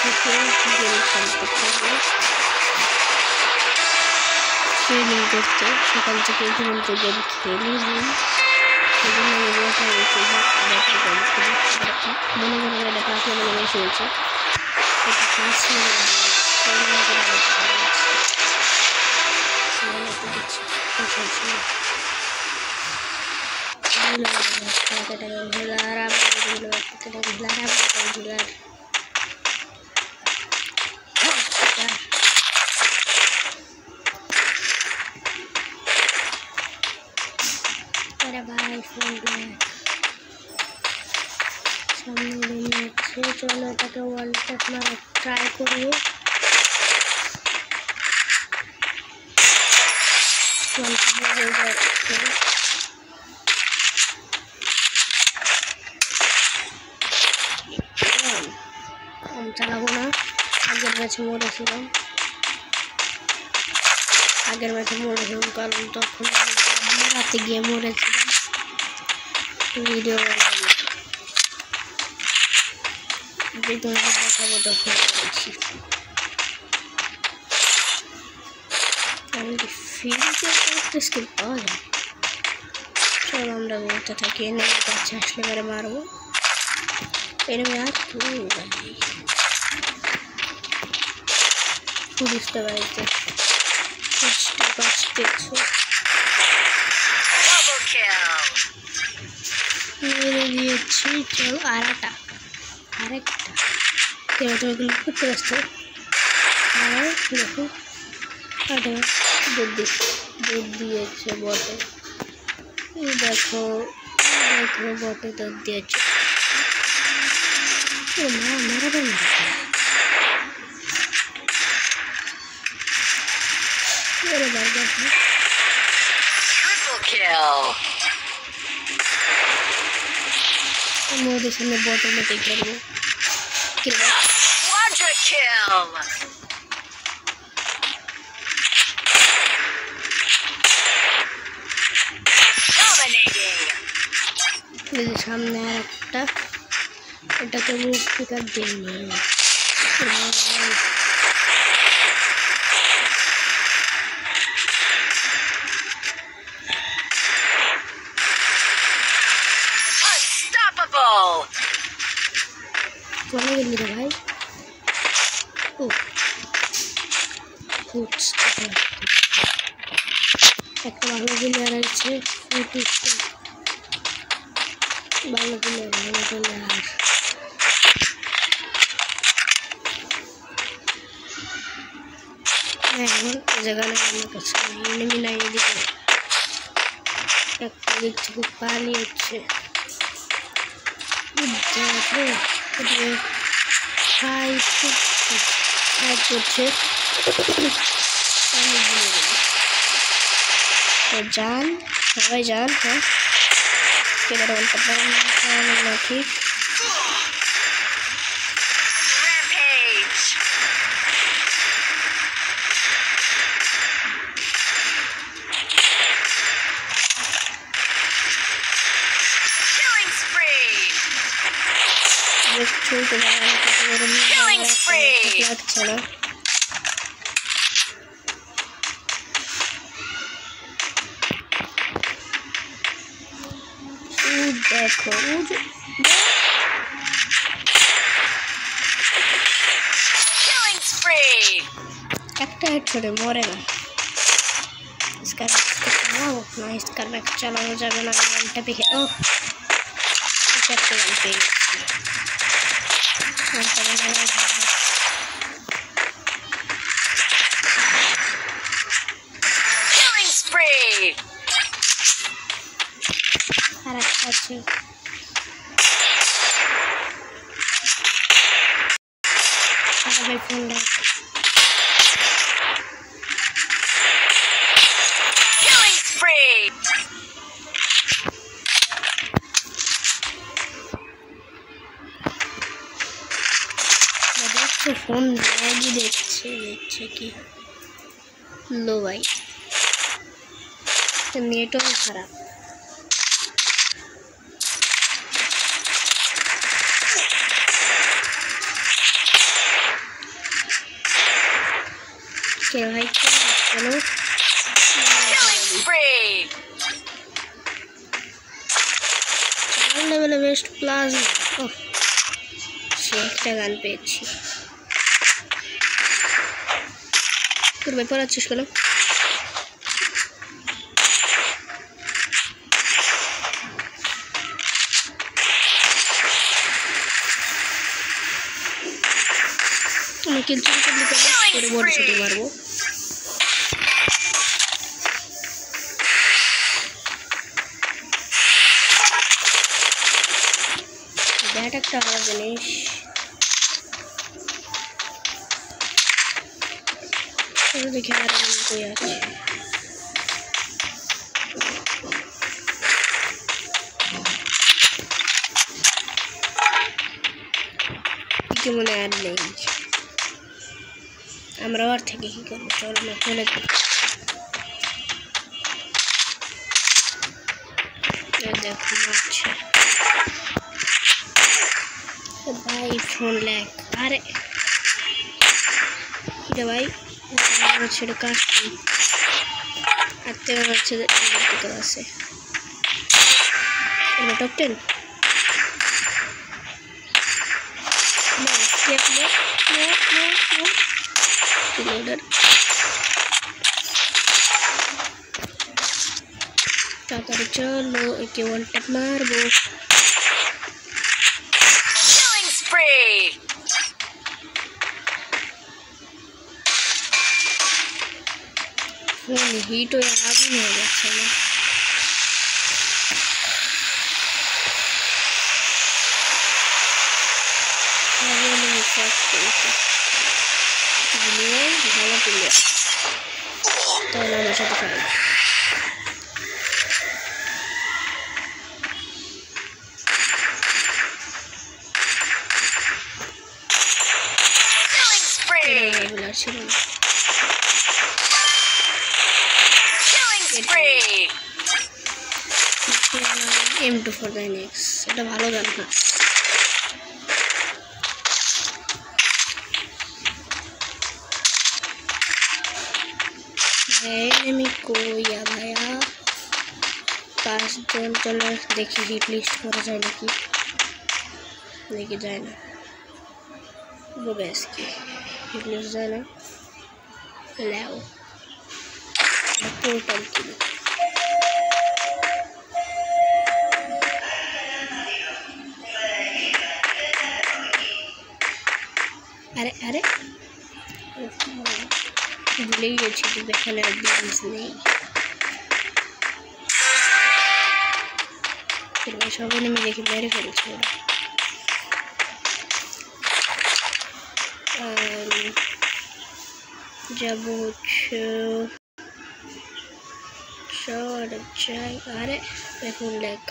থেকে গেম খেলতে পারবো, ট্রেনিং করতে। সকাল থেকে ঘুমন্ত গেম খেলি নেই, সেজন্য আমি বসে গেছি ব্যাটারি গেম খেলি। মনে করেন এটা 5 নম্বরে বেশি হয়েছে, এটা 5 নম্বরে 6 নম্বরে ভাই সামনে বেরিয়ে যাচ্ছে। চলো এটাকে ওয়ার্ল্ড কাপ মারা ট্রাই করবো। আমি চালাবো না, আগের ম্যাচে মরেছিলাম কারণ তখন রাতে গিয়ে মরেছিলাম, ভিডিও বানাবো দেখাবো তখন করেছি। আমি ফ্রিতে একটা স্কিল পাওয়া যায়। চলো আমরা বলতে থাকি, এনিমি কাছে আসলে পরে মারবো। এনিমি আর পুলিশটা বাড়িতে মেরে দিয়েছি। চলো আরেকটা ওইগুলো করতে আসছে। আর দেখো দুধ দিয়েছে বটে, দেখো বটে দুধ দিয়েছে। মারাবেন না, আমি ওদের সামনে বটের মতো করবো। সামনে আর একটা, এটাকে মুক্তিকার দিন চলে গেলি রে ভাই। একটা ভালো প্লেয়ার আছে, ভালো প্লেয়ার এখন জায়গায় আমার কাছে এনিমি নাই, এদিকে একটা দেখছি খুব পালিয়েছে। করছে যান সবাই যান। হ্যাঁ ঠিক লাগছে না। দেখো একটা হেড ছোড়ে মরে না। চালানো যাবে না, গানটা পেয়ে ও একটা গান পেয়ে গেছি। আর একটা আছে ফোন ফোন দেখছে কি লো ভাই, নেটও খারাপ। কে ভাই চলো লেভেলে বেস্ট প্লাস সে একটা গান পেয়েছি তোর ব্যাপার আছিস কেন আমি কিল চুরি করে বড় ছুটি মারবো ব্যাট একটা আলাদা জিনিস দেখে আর কই আছে কি মনে আর নেই আমরা আর থেকে কি করবো চলো না চলে দেখো আচ্ছা ভাই ফোন ল্যাগ আরে এটা ভাই ছেড়ে কাজ হাতে হচ্ছে আছে এটা টপ 10 তাড়াতাড়ি চলো একে ওয়ান ট্যাপ মারবো ফোন হিট হয়ে আগুন হয়ে যাচ্ছে না ভালো প্লেয়ার তাহলে আমার সাথে খেলা ছিল M2 for the next এটা ভালো গান না एनिमी कोया भाया 5 জন চলো দেখি হিট লিস্ট করা যায় নাকি দেখি যায় না গোবেস্কি হিট লিস্ট যায় না লাও পোর্টাল কি अरे अरे भूल ही गई थी देखने ब्लेंस नहीं फिर मैं सब ने मैं देखी मेरे फेल छोड़ा जब शॉट चाय अरे देखो लेग